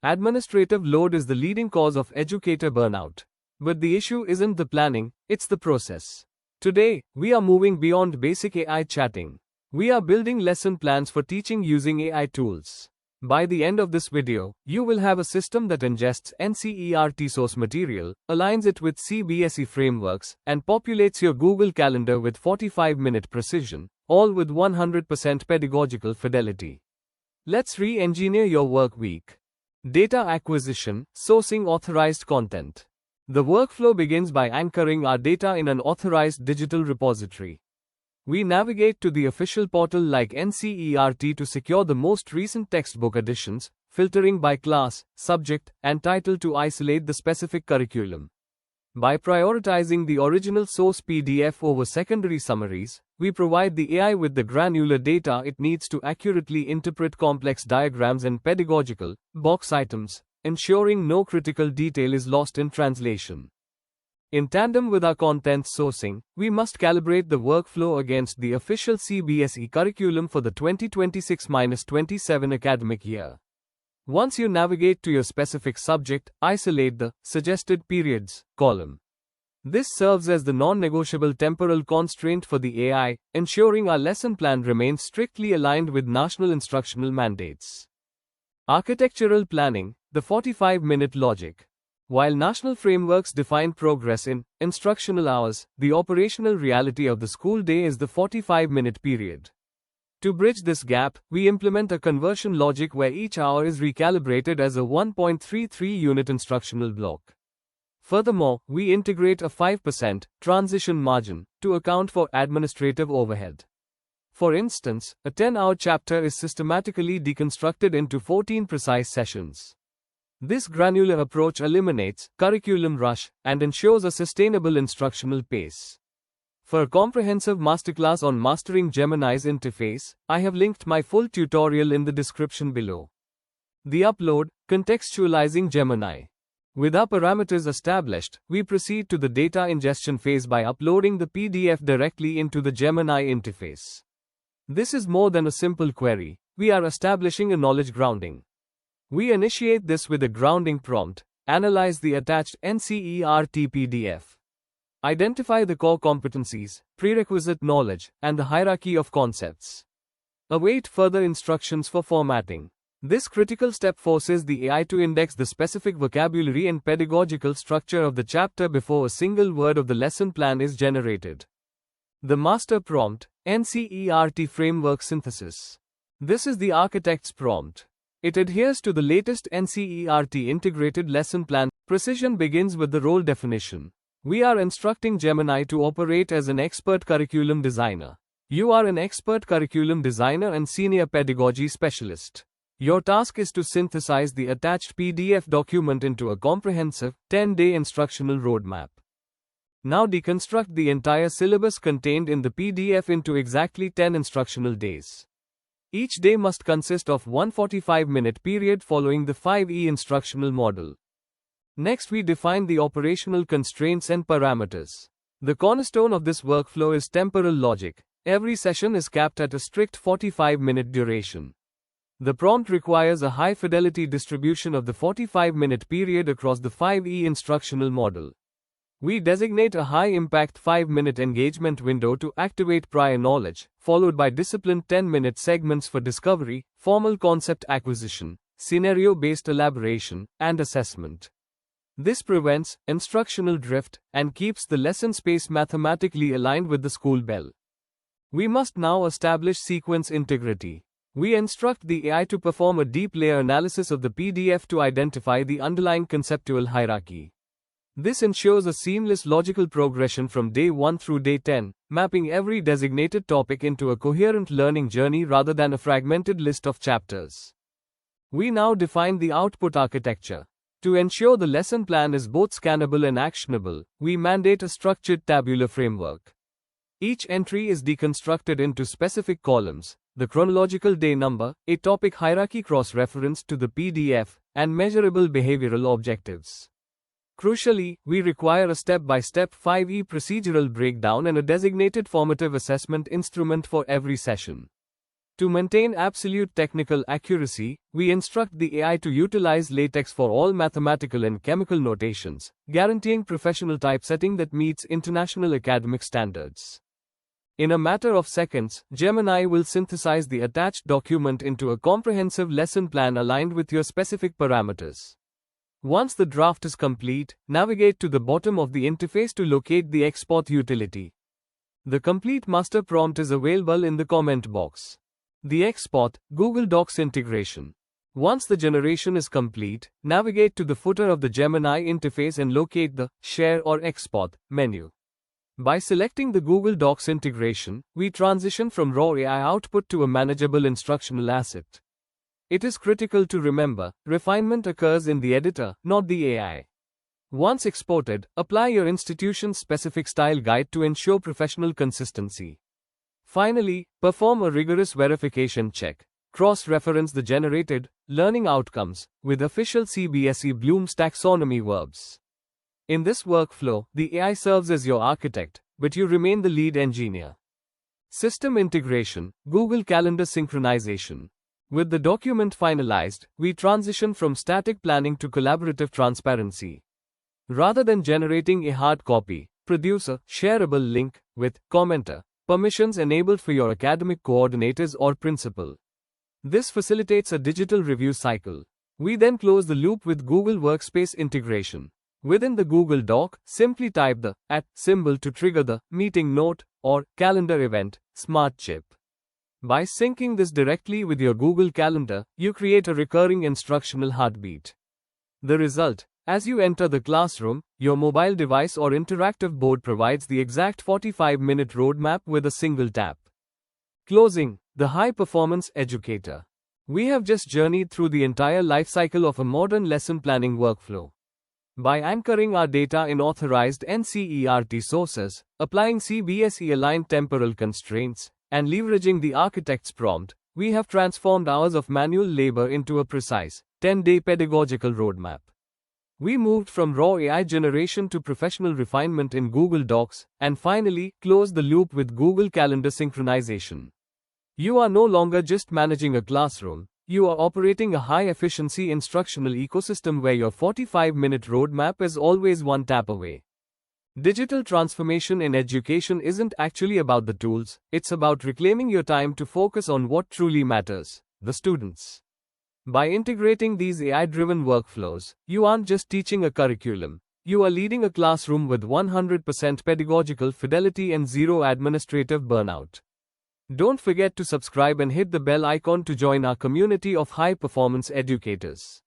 Administrative load is the leading cause of educator burnout. But the issue isn't the planning, it's the process. Today, we are moving beyond basic AI chatting. We are building lesson plans for teaching using AI tools. By the end of this video, you will have a system that ingests NCERT source material, aligns it with CBSE frameworks, and populates your Google Calendar with 45-minute precision, all with 100% pedagogical fidelity. Let's re-engineer your work week. Data acquisition, sourcing authorized content. The workflow begins by anchoring our data in an authorized digital repository. We navigate to the official portal like NCERT to secure the most recent textbook editions, filtering by class, subject, and title to isolate the specific curriculum. By prioritizing the original source PDF over secondary summaries, we provide the AI with the granular data it needs to accurately interpret complex diagrams and pedagogical box items, ensuring no critical detail is lost in translation. In tandem with our content sourcing, we must calibrate the workflow against the official CBSE curriculum for the 2026-27 academic year. Once you navigate to your specific subject, isolate the Suggested Periods column. This serves as the non-negotiable temporal constraint for the AI, ensuring our lesson plan remains strictly aligned with national instructional mandates. Architectural planning, the 45-minute logic. While national frameworks define progress in instructional hours, the operational reality of the school day is the 45-minute period. To bridge this gap, we implement a conversion logic where each hour is recalibrated as a 1.33-unit instructional block. Furthermore, we integrate a 5% transition margin to account for administrative overhead. For instance, a 10-hour chapter is systematically deconstructed into 14 precise sessions. This granular approach eliminates curriculum rush and ensures a sustainable instructional pace. For a comprehensive masterclass on mastering Gemini's interface, I have linked my full tutorial in the description below. The upload, contextualizing Gemini. With our parameters established, we proceed to the data ingestion phase by uploading the PDF directly into the Gemini interface. This is more than a simple query. We are establishing a knowledge grounding. We initiate this with a grounding prompt, analyze the attached NCERT PDF. Identify the core competencies, prerequisite knowledge, and the hierarchy of concepts. Await further instructions for formatting. This critical step forces the AI to index the specific vocabulary and pedagogical structure of the chapter before a single word of the lesson plan is generated. The master prompt, NCERT framework synthesis. This is the architect's prompt. It adheres to the latest NCERT integrated lesson plan. Precision begins with the role definition. We are instructing Gemini to operate as an expert curriculum designer. You are an expert curriculum designer and senior pedagogy specialist. Your task is to synthesize the attached PDF document into a comprehensive, 10-day instructional roadmap. Now deconstruct the entire syllabus contained in the PDF into exactly 10 instructional days. Each day must consist of one 45-minute period following the 5E instructional model. Next, we define the operational constraints and parameters. The cornerstone of this workflow is temporal logic. Every session is capped at a strict 45-minute duration. The prompt requires a high-fidelity distribution of the 45-minute period across the 5E instructional model. We designate a high-impact 5-minute engagement window to activate prior knowledge, followed by disciplined 10-minute segments for discovery, formal concept acquisition, scenario-based elaboration, and assessment. This prevents instructional drift and keeps the lesson space mathematically aligned with the school bell. We must now establish sequence integrity. We instruct the AI to perform a deep layer analysis of the PDF to identify the underlying conceptual hierarchy. This ensures a seamless logical progression from day 1 through day 10, mapping every designated topic into a coherent learning journey rather than a fragmented list of chapters. We now define the output architecture. To ensure the lesson plan is both scannable and actionable, we mandate a structured tabular framework. Each entry is deconstructed into specific columns: the chronological day number, a topic hierarchy cross-referenced to the PDF, and measurable behavioral objectives. Crucially, we require a step-by-step 5E procedural breakdown and a designated formative assessment instrument for every session. To maintain absolute technical accuracy, we instruct the AI to utilize LaTeX for all mathematical and chemical notations, guaranteeing professional typesetting that meets international academic standards. In a matter of seconds, Gemini will synthesize the attached document into a comprehensive lesson plan aligned with your specific parameters. Once the draft is complete, navigate to the bottom of the interface to locate the export utility. The complete master prompt is available in the comment box. The export, Google Docs integration. Once the generation is complete, navigate to the footer of the Gemini interface and locate the Share or Export menu. By selecting the Google Docs integration, we transition from raw AI output to a manageable instructional asset. It is critical to remember, refinement occurs in the editor, not the AI. Once exported, apply your institution's specific style guide to ensure professional consistency. Finally, perform a rigorous verification check. Cross-reference the generated learning outcomes with official CBSE Bloom's taxonomy verbs. In this workflow, the AI serves as your architect, but you remain the lead engineer. System integration, Google Calendar synchronization. With the document finalized, we transition from static planning to collaborative transparency. Rather than generating a hard copy, produce a shareable link with commenter permissions enabled for your academic coordinators or principal. This facilitates a digital review cycle. We then close the loop with Google Workspace integration. Within the Google Doc, simply type the @ symbol to trigger the meeting note or calendar event smart chip. By syncing this directly with your Google Calendar, you create a recurring instructional heartbeat. The result: as you enter the classroom, your mobile device or interactive board provides the exact 45-minute roadmap with a single tap. Closing, the high-performance educator. We have just journeyed through the entire life cycle of a modern lesson planning workflow. By anchoring our data in authorized NCERT sources, applying CBSE-aligned temporal constraints, and leveraging the architect's prompt, we have transformed hours of manual labor into a precise, 10-day pedagogical roadmap. We moved from raw AI generation to professional refinement in Google Docs, and finally, closed the loop with Google Calendar synchronization. You are no longer just managing a classroom, you are operating a high-efficiency instructional ecosystem where your 45-minute roadmap is always one tap away. Digital transformation in education isn't actually about the tools, it's about reclaiming your time to focus on what truly matters: the students. By integrating these AI-driven workflows, you aren't just teaching a curriculum, you are leading a classroom with 100% pedagogical fidelity and zero administrative burnout. Don't forget to subscribe and hit the bell icon to join our community of high-performance educators.